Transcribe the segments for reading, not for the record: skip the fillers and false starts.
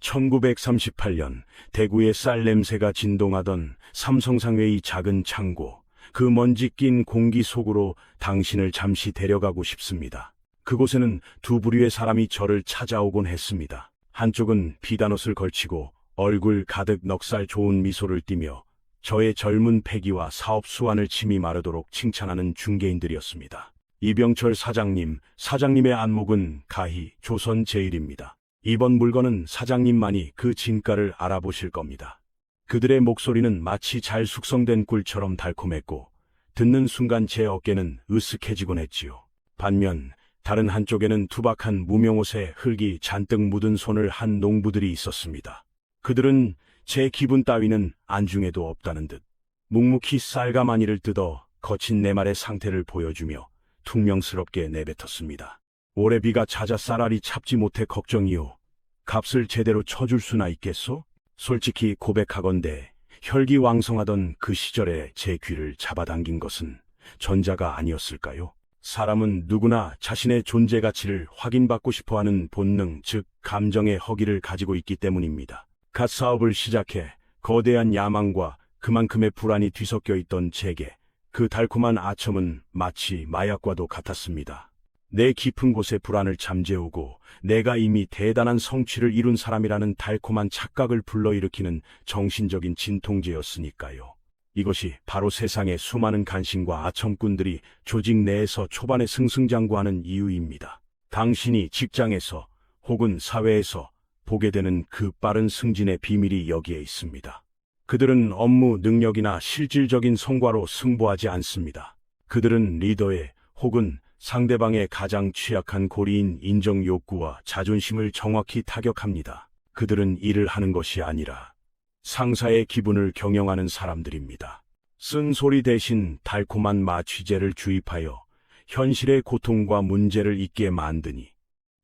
1938년 대구의 쌀 냄새가 진동하던 삼성상회의 작은 창고, 그 먼지 낀 공기 속으로 당신을 잠시 데려가고 싶습니다. 그곳에는 두 부류의 사람이 저를 찾아오곤 했습니다. 한쪽은 비단옷을 걸치고 얼굴 가득 넉살 좋은 미소를 띠며 저의 젊은 패기와 사업 수완을 침이 마르도록 칭찬하는 중개인들이었습니다. 이병철 사장님, 사장님의 안목은 가히 조선제일입니다. 이번 물건은 사장님만이 그 진가를 알아보실 겁니다. 그들의 목소리는 마치 잘 숙성된 꿀처럼 달콤했고 듣는 순간 제 어깨는 으쓱해지곤 했지요. 반면 다른 한쪽에는 투박한 무명옷에 흙이 잔뜩 묻은 손을 한 농부들이 있었습니다. 그들은 제 기분 따위는 안중에도 없다는 듯 묵묵히 쌀가마니를 뜯어 거친 내 말의 상태를 보여주며 퉁명스럽게 내뱉었습니다. 올해 비가 잦아 쌀알이 찹지 못해 걱정이요. 값을 제대로 쳐줄 수나 있겠소? 솔직히 고백하건대 혈기왕성하던 그 시절에 제 귀를 잡아당긴 것은 전자가 아니었을까요? 사람은 누구나 자신의 존재 가치를 확인받고 싶어하는 본능, 즉 감정의 허기를 가지고 있기 때문입니다. 갓 사업을 시작해 거대한 야망과 그만큼의 불안이 뒤섞여 있던 제게 그 달콤한 아첨은 마치 마약과도 같았습니다. 내 깊은 곳의 불안을 잠재우고 내가 이미 대단한 성취를 이룬 사람이라는 달콤한 착각을 불러일으키는 정신적인 진통제였으니까요. 이것이 바로 세상의 수많은 간신과 아첨꾼들이 조직 내에서 초반에 승승장구하는 이유입니다. 당신이 직장에서 혹은 사회에서 보게 되는 그 빠른 승진의 비밀이 여기에 있습니다. 그들은 업무 능력이나 실질적인 성과로 승부하지 않습니다. 그들은 리더의 혹은 상대방의 가장 취약한 고리인 인정 욕구와 자존심을 정확히 타격합니다. 그들은 일을 하는 것이 아니라 상사의 기분을 경영하는 사람들입니다. 쓴소리 대신 달콤한 마취제를 주입하여 현실의 고통과 문제를 잊게 만드니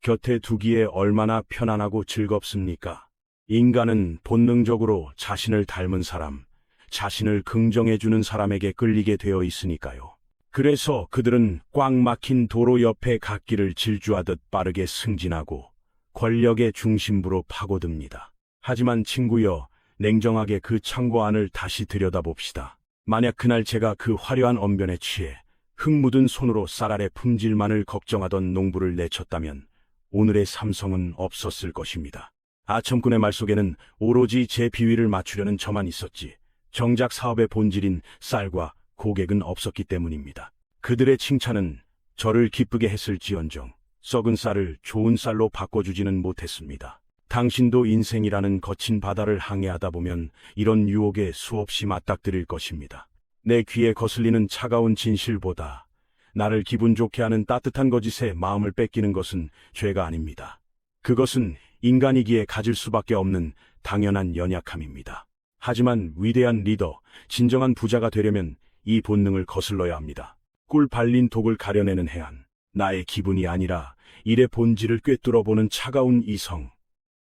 곁에 두기에 얼마나 편안하고 즐겁습니까? 인간은 본능적으로 자신을 닮은 사람, 자신을 긍정해주는 사람에게 끌리게 되어 있으니까요. 그래서 그들은 꽉 막힌 도로 옆에 갓길을 질주하듯 빠르게 승진하고 권력의 중심부로 파고듭니다. 하지만 친구여, 냉정하게 그 창고 안을 다시 들여다봅시다. 만약 그날 제가 그 화려한 언변에 취해 흙 묻은 손으로 쌀알의 품질만을 걱정하던 농부를 내쳤다면 오늘의 삼성은 없었을 것입니다. 아첨꾼의 말 속에는 오로지 제 비위를 맞추려는 저만 있었지 정작 사업의 본질인 쌀과 고객은 없었기 때문입니다. 그들의 칭찬은 저를 기쁘게 했을지언정 썩은 쌀을 좋은 쌀로 바꿔주지는 못했습니다. 당신도 인생이라는 거친 바다를 항해하다 보면 이런 유혹에 수없이 맞닥뜨릴 것입니다. 내 귀에 거슬리는 차가운 진실보다 나를 기분 좋게 하는 따뜻한 거짓에 마음을 뺏기는 것은 죄가 아닙니다. 그것은 인간이기에 가질 수밖에 없는 당연한 연약함입니다. 하지만 위대한 리더, 진정한 부자가 되려면 이 본능을 거슬러야 합니다. 꿀 발린 독을 가려내는 해안, 나의 기분이 아니라 일의 본질을 꿰뚫어보는 차가운 이성,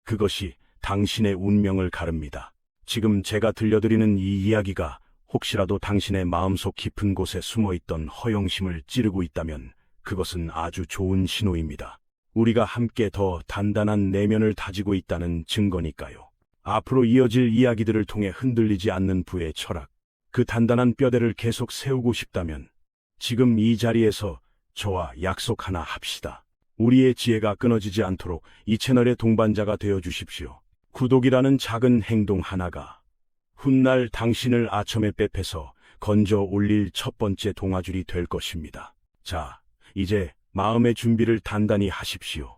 그것이 당신의 운명을 가릅니다. 지금 제가 들려드리는 이 이야기가 혹시라도 당신의 마음속 깊은 곳에 숨어있던 허영심을 찌르고 있다면 그것은 아주 좋은 신호입니다. 우리가 함께 더 단단한 내면을 다지고 있다는 증거니까요. 앞으로 이어질 이야기들을 통해 흔들리지 않는 부의 철학, 그 단단한 뼈대를 계속 세우고 싶다면 지금 이 자리에서 저와 약속 하나 합시다. 우리의 지혜가 끊어지지 않도록 이 채널의 동반자가 되어 주십시오. 구독이라는 작은 행동 하나가 훗날 당신을 아첨에 빼패서 건져 올릴 첫 번째 동아줄이 될 것입니다. 자, 이제 마음의 준비를 단단히 하십시오.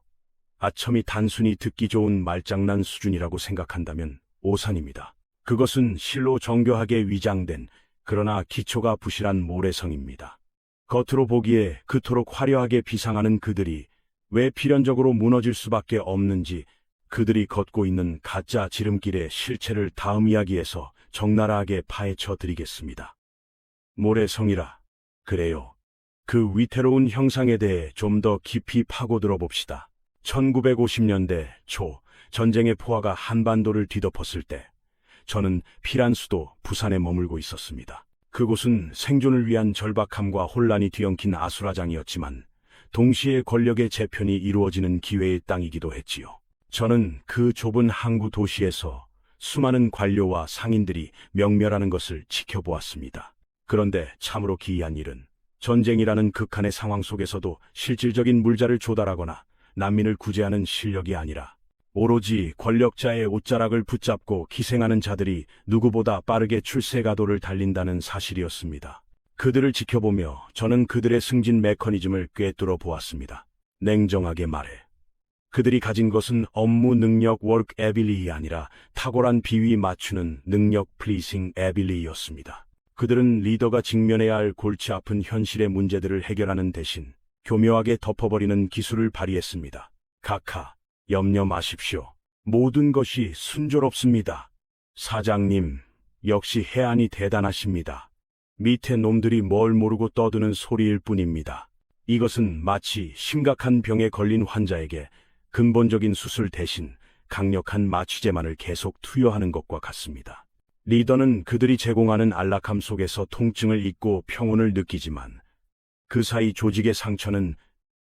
아첨이 단순히 듣기 좋은 말장난 수준이라고 생각한다면 오산입니다. 그것은 실로 정교하게 위장된 그러나 기초가 부실한 모래성입니다. 겉으로 보기에 그토록 화려하게 비상하는 그들이 왜 필연적으로 무너질 수밖에 없는지, 그들이 걷고 있는 가짜 지름길의 실체를 다음 이야기에서 적나라하게 파헤쳐 드리겠습니다. 모래성이라. 그래요. 그 위태로운 형상에 대해 좀 더 깊이 파고들어 봅시다. 1950년대 초 전쟁의 포화가 한반도를 뒤덮었을 때 저는 피란 수도 부산에 머물고 있었습니다. 그곳은 생존을 위한 절박함과 혼란이 뒤엉킨 아수라장이었지만 동시에 권력의 재편이 이루어지는 기회의 땅이기도 했지요. 저는 그 좁은 항구 도시에서 수많은 관료와 상인들이 명멸하는 것을 지켜보았습니다. 그런데 참으로 기이한 일은 전쟁이라는 극한의 상황 속에서도 실질적인 물자를 조달하거나 난민을 구제하는 실력이 아니라 오로지 권력자의 옷자락을 붙잡고 기생하는 자들이 누구보다 빠르게 출세가도를 달린다는 사실이었습니다. 그들을 지켜보며 저는 그들의 승진 메커니즘을 꿰뚫어 보았습니다. 냉정하게 말해 그들이 가진 것은 업무 능력 work ability이 아니라 탁월한 비위 맞추는 능력 pleasing ability였습니다. 그들은 리더가 직면해야 할 골치 아픈 현실의 문제들을 해결하는 대신 교묘하게 덮어버리는 기술을 발휘했습니다. 카카, 염려 마십시오. 모든 것이 순조롭습니다. 사장님, 역시 해안이 대단하십니다. 밑에 놈들이 뭘 모르고 떠드는 소리일 뿐입니다. 이것은 마치 심각한 병에 걸린 환자에게 근본적인 수술 대신 강력한 마취제만을 계속 투여하는 것과 같습니다. 리더는 그들이 제공하는 안락함 속에서 통증을 잊고 평온을 느끼지만 그 사이 조직의 상처는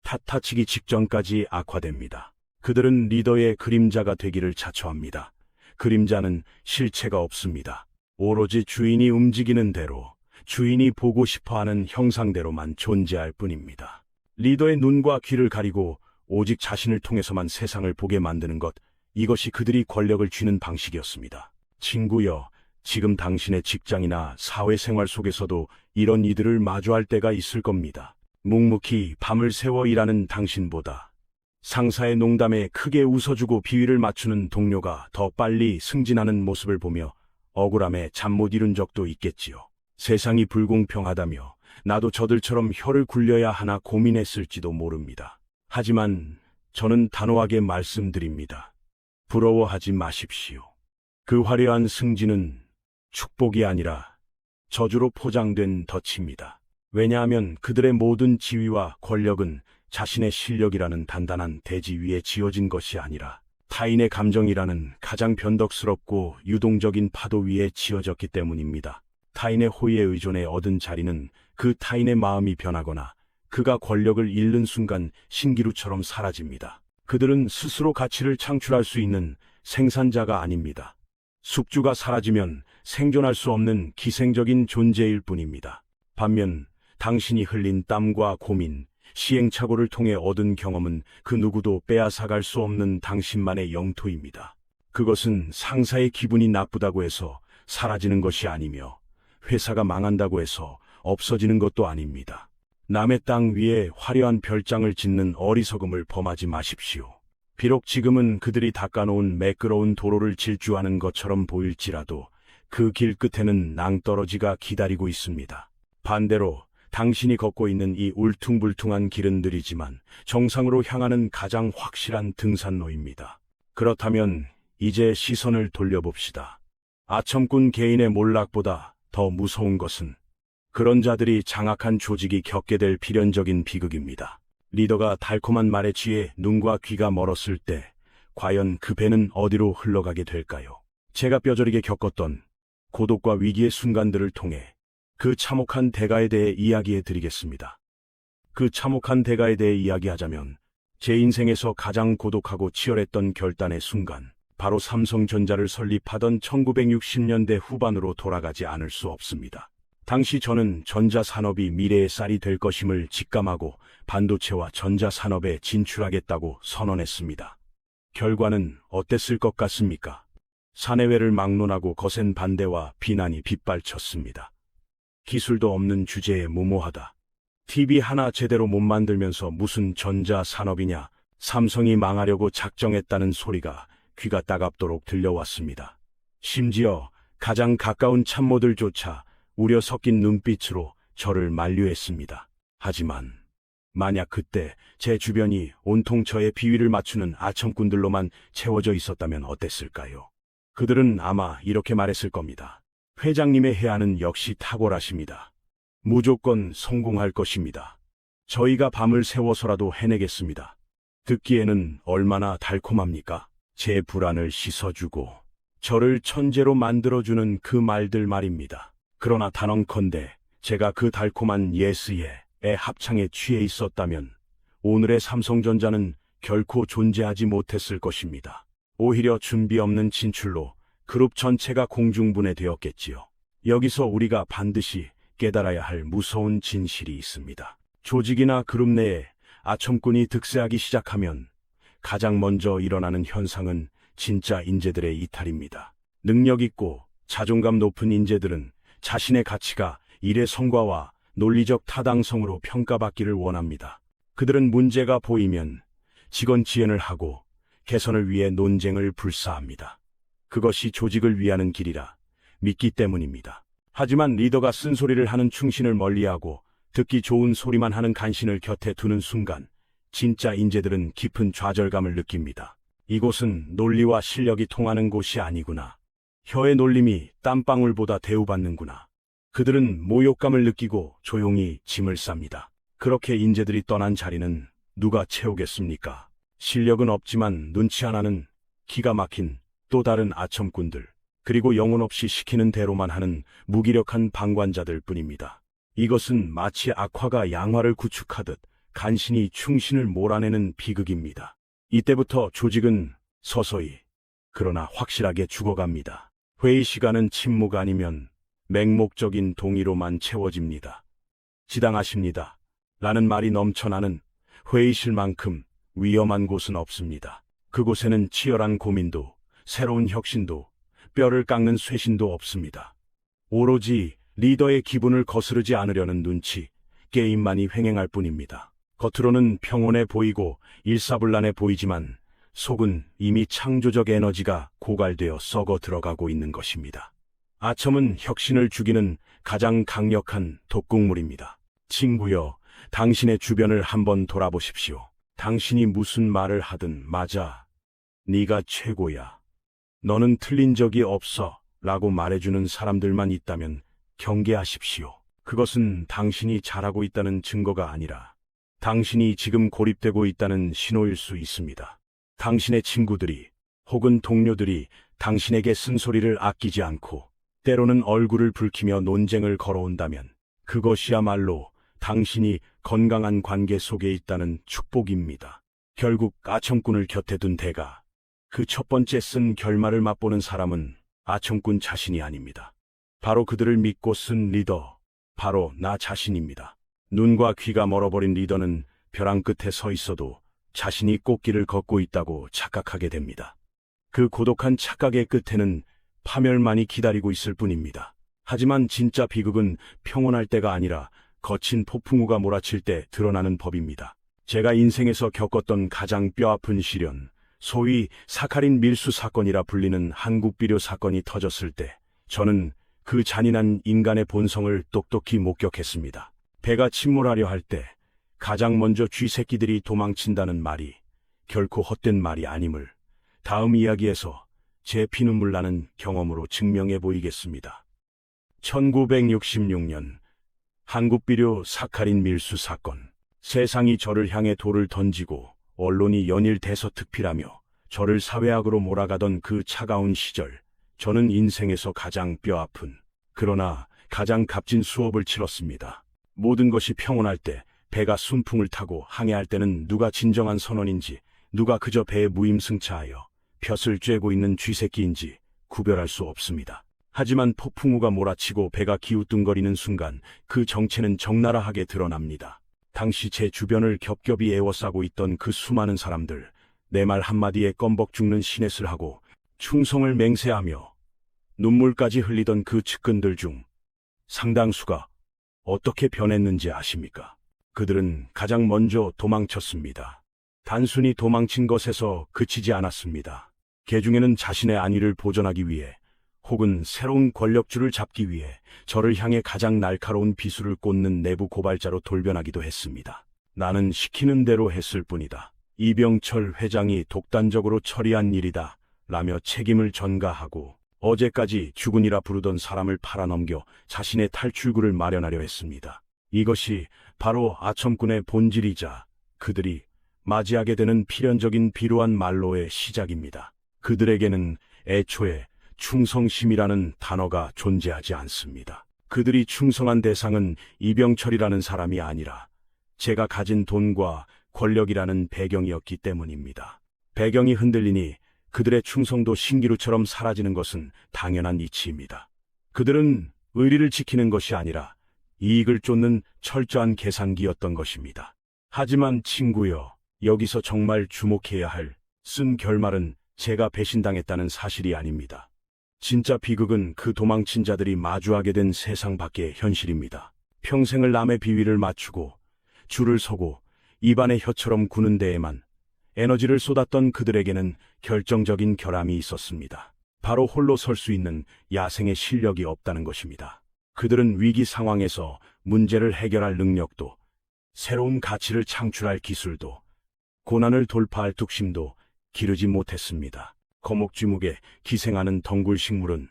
탓타치기 직전까지 악화됩니다. 그들은 리더의 그림자가 되기를 자처합니다. 그림자는 실체가 없습니다. 오로지 주인이 움직이는 대로, 주인이 보고 싶어하는 형상대로만 존재할 뿐입니다. 리더의 눈과 귀를 가리고 오직 자신을 통해서만 세상을 보게 만드는 것, 이것이 그들이 권력을 쥐는 방식이었습니다. 친구여, 지금 당신의 직장이나 사회생활 속에서도 이런 이들을 마주할 때가 있을 겁니다. 묵묵히 밤을 새워 일하는 당신보다 상사의 농담에 크게 웃어주고 비위를 맞추는 동료가 더 빨리 승진하는 모습을 보며 억울함에 잠 못 이룬 적도 있겠지요. 세상이 불공평하다며 나도 저들처럼 혀를 굴려야 하나 고민했을지도 모릅니다. 하지만 저는 단호하게 말씀드립니다. 부러워하지 마십시오. 그 화려한 승진은 축복이 아니라 저주로 포장된 덫입니다. 왜냐하면 그들의 모든 지위와 권력은 자신의 실력이라는 단단한 대지 위에 지어진 것이 아니라 타인의 감정이라는 가장 변덕스럽고 유동적인 파도 위에 지어졌기 때문입니다. 타인의 호의에 의존해 얻은 자리는 그 타인의 마음이 변하거나 그가 권력을 잃는 순간 신기루처럼 사라집니다. 그들은 스스로 가치를 창출할 수 있는 생산자가 아닙니다. 숙주가 사라지면 생존할 수 없는 기생적인 존재일 뿐입니다. 반면 당신이 흘린 땀과 고민, 시행착오를 통해 얻은 경험은 그 누구도 빼앗아갈 수 없는 당신만의 영토입니다. 그것은 상사의 기분이 나쁘다고 해서 사라지는 것이 아니며 회사가 망한다고 해서 없어지는 것도 아닙니다. 남의 땅 위에 화려한 별장을 짓는 어리석음을 범하지 마십시오. 비록 지금은 그들이 닦아놓은 매끄러운 도로를 질주하는 것처럼 보일지라도 그 길 끝에는 낭떠러지가 기다리고 있습니다. 반대로 당신이 걷고 있는 이 울퉁불퉁한 길은 느리지만 정상으로 향하는 가장 확실한 등산로입니다. 그렇다면 이제 시선을 돌려봅시다. 아첨꾼 개인의 몰락보다 더 무서운 것은 그런 자들이 장악한 조직이 겪게 될 필연적인 비극입니다. 리더가 달콤한 말에 취해 눈과 귀가 멀었을 때 과연 그 배는 어디로 흘러가게 될까요? 제가 뼈저리게 겪었던 고독과 위기의 순간들을 통해 그 참혹한 대가에 대해 이야기해 드리겠습니다. 그 참혹한 대가에 대해 이야기하자면 제 인생에서 가장 고독하고 치열했던 결단의 순간, 바로 삼성전자를 설립하던 1960년대 후반으로 돌아가지 않을 수 없습니다. 당시 저는 전자산업이 미래의 쌀이 될 것임을 직감하고 반도체와 전자산업에 진출하겠다고 선언했습니다. 결과는 어땠을 것 같습니까? 사내외를 막론하고 거센 반대와 비난이 빗발쳤습니다. 기술도 없는 주제에 무모하다. TV 하나 제대로 못 만들면서 무슨 전자산업이냐, 삼성이 망하려고 작정했다는 소리가 귀가 따갑도록 들려왔습니다. 심지어 가장 가까운 참모들조차 우려 섞인 눈빛으로 저를 만류했습니다. 하지만 만약 그때 제 주변이 온통 저의 비위를 맞추는 아첨꾼들로만 채워져 있었다면 어땠을까요? 그들은 아마 이렇게 말했을 겁니다. 회장님의 해안은 역시 탁월하십니다. 무조건 성공할 것입니다. 저희가 밤을 새워서라도 해내겠습니다. 듣기에는 얼마나 달콤합니까? 제 불안을 씻어주고 저를 천재로 만들어주는 그 말들 말입니다. 그러나 단언컨대 제가 그 달콤한 예스의 합창에 취해 있었다면 오늘의 삼성전자는 결코 존재하지 못했을 것입니다. 오히려 준비 없는 진출로 그룹 전체가 공중분해되었겠지요. 여기서 우리가 반드시 깨달아야 할 무서운 진실이 있습니다. 조직이나 그룹 내에 아첨꾼이 득세하기 시작하면 가장 먼저 일어나는 현상은 진짜 인재들의 이탈입니다. 능력 있고 자존감 높은 인재들은 자신의 가치가 일의 성과와 논리적 타당성으로 평가받기를 원합니다. 그들은 문제가 보이면 직원 지연을 하고 개선을 위해 논쟁을 불사합니다. 그것이 조직을 위하는 길이라 믿기 때문입니다. 하지만 리더가 쓴소리를 하는 충신을 멀리하고 듣기 좋은 소리만 하는 간신을 곁에 두는 순간 진짜 인재들은 깊은 좌절감을 느낍니다. 이곳은 논리와 실력이 통하는 곳이 아니구나. 혀의 놀림이 땀방울보다 대우받는구나. 그들은 모욕감을 느끼고 조용히 짐을 쌉니다. 그렇게 인재들이 떠난 자리는 누가 채우겠습니까? 실력은 없지만 눈치 하나는 기가 막힌 또 다른 아첨꾼들, 그리고 영혼 없이 시키는 대로만 하는 무기력한 방관자들 뿐입니다. 이것은 마치 악화가 양화를 구축하듯 간신히 충신을 몰아내는 비극입니다. 이때부터 조직은 서서히 그러나 확실하게 죽어갑니다. 회의 시간은 침묵 아니면 맹목적인 동의로만 채워집니다. 지당하십니다. 라는 말이 넘쳐나는 회의실만큼 위험한 곳은 없습니다. 그곳에는 치열한 고민도, 새로운 혁신도, 뼈를 깎는 쇄신도 없습니다. 오로지 리더의 기분을 거스르지 않으려는 눈치, 게임만이 횡행할 뿐입니다. 겉으로는 평온해 보이고 일사불란해 보이지만 속은 이미 창조적 에너지가 고갈되어 썩어 들어가고 있는 것입니다. 아첨은 혁신을 죽이는 가장 강력한 독극물입니다. 친구여, 당신의 주변을 한번 돌아보십시오. 당신이 무슨 말을 하든 맞아. 네가 최고야. 너는 틀린 적이 없어. 라고 말해주는 사람들만 있다면 경계하십시오. 그것은 당신이 잘하고 있다는 증거가 아니라 당신이 지금 고립되고 있다는 신호일 수 있습니다. 당신의 친구들이 혹은 동료들이 당신에게 쓴소리를 아끼지 않고 때로는 얼굴을 붉히며 논쟁을 걸어온다면 그것이야말로 당신이 건강한 관계 속에 있다는 축복입니다. 결국 아첨꾼을 곁에 둔 대가 그 첫 번째 쓴 결말을 맛보는 사람은 아첨꾼 자신이 아닙니다. 바로 그들을 믿고 쓴 리더, 바로 나 자신입니다. 눈과 귀가 멀어버린 리더는 벼랑 끝에 서 있어도 자신이 꽃길을 걷고 있다고 착각하게 됩니다. 그 고독한 착각의 끝에는 파멸만이 기다리고 있을 뿐입니다. 하지만 진짜 비극은 평온할 때가 아니라 거친 폭풍우가 몰아칠 때 드러나는 법입니다. 제가 인생에서 겪었던 가장 뼈아픈 시련, 소위 사카린 밀수 사건이라 불리는 한국비료 사건이 터졌을 때 저는 그 잔인한 인간의 본성을 똑똑히 목격했습니다. 배가 침몰하려 할 때 가장 먼저 쥐새끼들이 도망친다는 말이 결코 헛된 말이 아님을 다음 이야기에서 제 피눈물 나는 경험으로 증명해 보이겠습니다. 1966년 한국비료 사카린 밀수 사건. 세상이 저를 향해 돌을 던지고 언론이 연일 대서특필하며 저를 사회악으로 몰아가던 그 차가운 시절, 저는 인생에서 가장 뼈아픈, 그러나 가장 값진 수업을 치렀습니다. 모든 것이 평온할 때, 배가 순풍을 타고 항해할 때는 누가 진정한 선원인지, 누가 그저 배에 무임승차하여 볕을 쬐고 있는 쥐새끼인지 구별할 수 없습니다. 하지만 폭풍우가 몰아치고 배가 기우뚱거리는 순간 그 정체는 적나라하게 드러납니다. 당시 제 주변을 겹겹이 에워싸고 있던 그 수많은 사람들, 내 말 한마디에 껌벅 죽는 시넷을 하고 충성을 맹세하며 눈물까지 흘리던 그 측근들 중 상당수가 어떻게 변했는지 아십니까? 그들은 가장 먼저 도망쳤습니다. 단순히 도망친 것에서 그치지 않았습니다. 개 중에는 자신의 안위를 보존하기 위해 혹은 새로운 권력줄을 잡기 위해 저를 향해 가장 날카로운 비수를 꽂는 내부 고발자로 돌변하기도 했습니다. 나는 시키는 대로 했을 뿐이다. 이병철 회장이 독단적으로 처리한 일이다. 라며 책임을 전가하고 어제까지 죽은이라 부르던 사람을 팔아넘겨 자신의 탈출구를 마련하려 했습니다. 이것이 바로 아첨꾼의 본질이자 그들이 맞이하게 되는 필연적인 비루한 말로의 시작입니다. 그들에게는 애초에 충성심이라는 단어가 존재하지 않습니다. 그들이 충성한 대상은 이병철이라는 사람이 아니라 제가 가진 돈과 권력이라는 배경이었기 때문입니다. 배경이 흔들리니 그들의 충성도 신기루처럼 사라지는 것은 당연한 이치입니다. 그들은 의리를 지키는 것이 아니라 이익을 쫓는 철저한 계산기였던 것입니다. 하지만 친구여, 여기서 정말 주목해야 할 쓴 결말은 제가 배신당했다는 사실이 아닙니다. 진짜 비극은 그 도망친 자들이 마주하게 된 세상 밖의 현실입니다. 평생을 남의 비위를 맞추고 줄을 서고 입안의 혀처럼 구는 데에만 에너지를 쏟았던 그들에게는 결정적인 결함이 있었습니다. 바로 홀로 설 수 있는 야생의 실력이 없다는 것입니다. 그들은 위기 상황에서 문제를 해결할 능력도, 새로운 가치를 창출할 기술도, 고난을 돌파할 뚝심도 기르지 못했습니다. 거목쥐목에 기생하는 덩굴식물은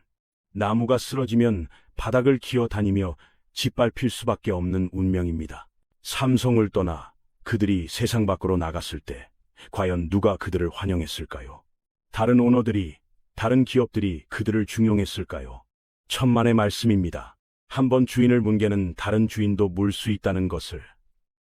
나무가 쓰러지면 바닥을 기어다니며 짓밟힐 수밖에 없는 운명입니다. 삼성을 떠나 그들이 세상 밖으로 나갔을 때 과연 누가 그들을 환영했을까요? 다른 오너들이, 다른 기업들이 그들을 중용했을까요? 천만의 말씀입니다. 한번 주인을 문 개는 다른 주인도 물 수 있다는 것을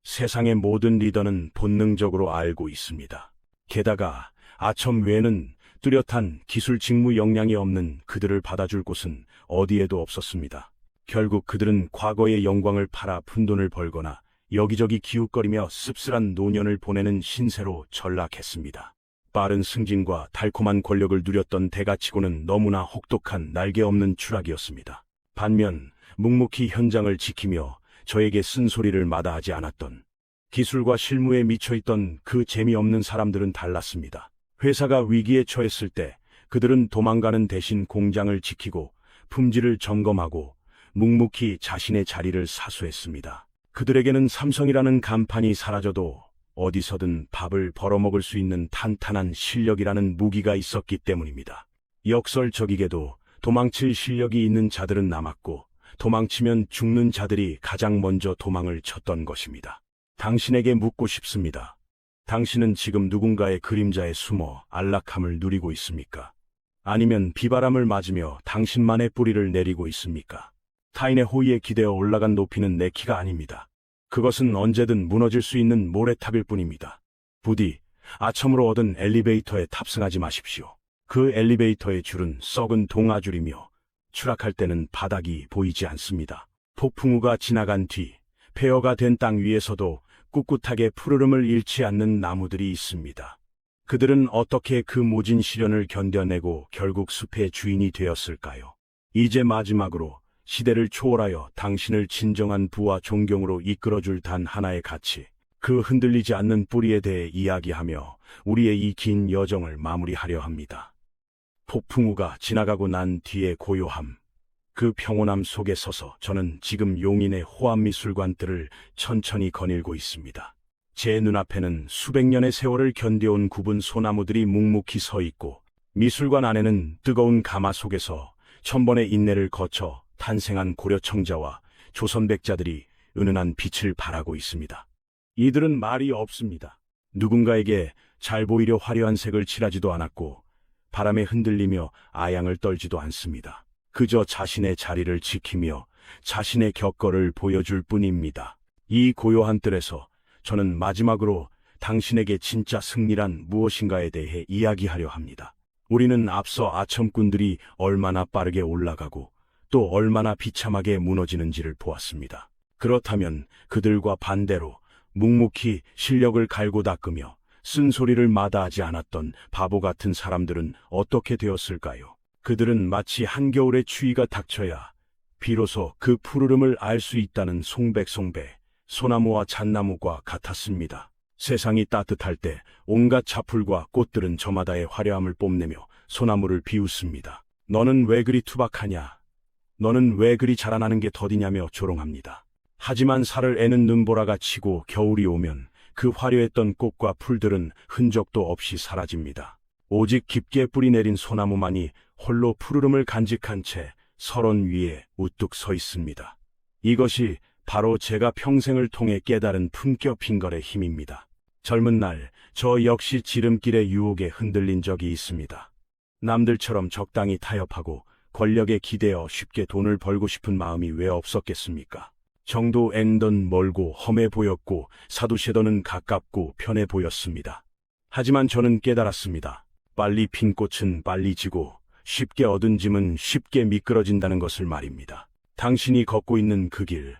세상의 모든 리더는 본능적으로 알고 있습니다. 게다가 아첨 외에는 뚜렷한 기술 직무 역량이 없는 그들을 받아줄 곳은 어디에도 없었습니다. 결국 그들은 과거의 영광을 팔아 푼돈을 벌거나 여기저기 기웃거리며 씁쓸한 노년을 보내는 신세로 전락했습니다. 빠른 승진과 달콤한 권력을 누렸던 대가치고는 너무나 혹독한 날개 없는 추락이었습니다. 반면 묵묵히 현장을 지키며 저에게 쓴소리를 마다하지 않았던, 기술과 실무에 미쳐있던 그 재미없는 사람들은 달랐습니다. 회사가 위기에 처했을 때 그들은 도망가는 대신 공장을 지키고 품질을 점검하고 묵묵히 자신의 자리를 사수했습니다. 그들에게는 삼성이라는 간판이 사라져도 어디서든 밥을 벌어먹을 수 있는 탄탄한 실력이라는 무기가 있었기 때문입니다. 역설적이게도 도망칠 실력이 있는 자들은 남았고 도망치면 죽는 자들이 가장 먼저 도망을 쳤던 것입니다. 당신에게 묻고 싶습니다. 당신은 지금 누군가의 그림자에 숨어 안락함을 누리고 있습니까? 아니면 비바람을 맞으며 당신만의 뿌리를 내리고 있습니까? 타인의 호의에 기대어 올라간 높이는 내 키가 아닙니다. 그것은 언제든 무너질 수 있는 모래탑일 뿐입니다. 부디 아첨으로 얻은 엘리베이터에 탑승하지 마십시오. 그 엘리베이터의 줄은 썩은 동아줄이며 추락할 때는 바닥이 보이지 않습니다. 폭풍우가 지나간 뒤 폐허가 된 땅 위에서도 꿋꿋하게 푸르름을 잃지 않는 나무들이 있습니다. 그들은 어떻게 그 모진 시련을 견뎌내고 결국 숲의 주인이 되었을까요? 이제 마지막으로 시대를 초월하여 당신을 진정한 부와 존경으로 이끌어줄 단 하나의 가치, 그 흔들리지 않는 뿌리에 대해 이야기하며 우리의 이 긴 여정을 마무리하려 합니다. 폭풍우가 지나가고 난 뒤의 고요함, 그 평온함 속에 서서 저는 지금 용인의 호암미술관들을 천천히 거닐고 있습니다. 제 눈앞에는 수백 년의 세월을 견뎌온 굽은 소나무들이 묵묵히 서 있고 미술관 안에는 뜨거운 가마 속에서 천번의 인내를 거쳐 탄생한 고려청자와 조선백자들이 은은한 빛을 발하고 있습니다. 이들은 말이 없습니다. 누군가에게 잘 보이려 화려한 색을 칠하지도 않았고 바람에 흔들리며 아양을 떨지도 않습니다. 그저 자신의 자리를 지키며 자신의 격거를 보여줄 뿐입니다. 이 고요한 뜰에서 저는 마지막으로 당신에게 진짜 승리란 무엇인가에 대해 이야기하려 합니다. 우리는 앞서 아첨꾼들이 얼마나 빠르게 올라가고 또 얼마나 비참하게 무너지는지를 보았습니다. 그렇다면 그들과 반대로 묵묵히 실력을 갈고 닦으며 쓴소리를 마다하지 않았던 바보 같은 사람들은 어떻게 되었을까요? 그들은 마치 한겨울의 추위가 닥쳐야 비로소 그 푸르름을 알 수 있다는 송백송배, 소나무와 잣나무와 같았습니다. 세상이 따뜻할 때 온갖 잡풀과 꽃들은 저마다의 화려함을 뽐내며 소나무를 비웃습니다. 너는 왜 그리 투박하냐? 너는 왜 그리 자라나는 게 더디냐며 조롱합니다. 하지만 살을 애는 눈보라가 치고 겨울이 오면 그 화려했던 꽃과 풀들은 흔적도 없이 사라집니다. 오직 깊게 뿌리 내린 소나무만이 홀로 푸르름을 간직한 채 설원 위에 우뚝 서 있습니다. 이것이 바로 제가 평생을 통해 깨달은 품격 핑걸의 힘입니다. 젊은 날 저 역시 지름길의 유혹에 흔들린 적이 있습니다. 남들처럼 적당히 타협하고 권력에 기대어 쉽게 돈을 벌고 싶은 마음이 왜 없었겠습니까? 정도 N던 멀고 험해 보였고 사두쉐더는 가깝고 편해 보였습니다. 하지만 저는 깨달았습니다. 빨리 핀 꽃은 빨리 지고 쉽게 얻은 짐은 쉽게 미끄러진다는 것을 말입니다. 당신이 걷고 있는 그 길,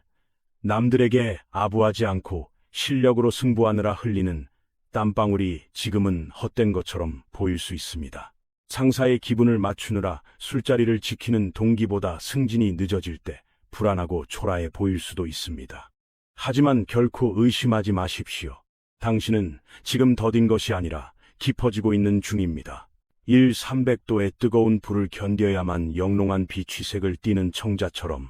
남들에게 아부하지 않고 실력으로 승부하느라 흘리는 땀방울이 지금은 헛된 것처럼 보일 수 있습니다. 상사의 기분을 맞추느라 술자리를 지키는 동기보다 승진이 늦어질 때 불안하고 초라해 보일 수도 있습니다. 하지만 결코 의심하지 마십시오. 당신은 지금 더딘 것이 아니라 깊어지고 있는 중입니다. 300도의 뜨거운 불을 견뎌야만 영롱한 빛휘색을 띠는 청자처럼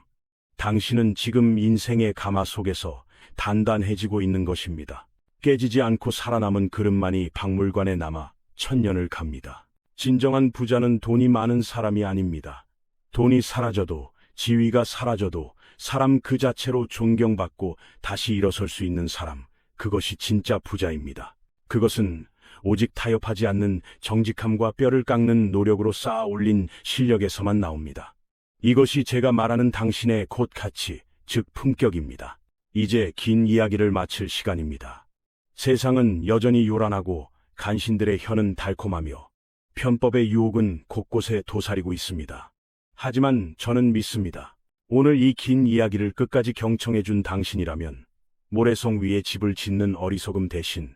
당신은 지금 인생의 가마 속에서 단단해지고 있는 것입니다. 깨지지 않고 살아남은 그릇만이 박물관에 남아 천년을 갑니다. 진정한 부자는 돈이 많은 사람이 아닙니다. 돈이 사라져도, 지위가 사라져도 사람 그 자체로 존경받고 다시 일어설 수 있는 사람, 그것이 진짜 부자입니다. 그것은 오직 타협하지 않는 정직함과 뼈를 깎는 노력으로 쌓아 올린 실력에서만 나옵니다. 이것이 제가 말하는 당신의 곧 가치, 즉 품격입니다. 이제 긴 이야기를 마칠 시간입니다. 세상은 여전히 요란하고 간신들의 혀는 달콤하며 편법의 유혹은 곳곳에 도사리고 있습니다. 하지만 저는 믿습니다. 오늘 이 긴 이야기를 끝까지 경청해준 당신이라면 모래성 위에 집을 짓는 어리석음 대신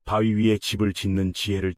바위 위에 집을 짓는 지혜를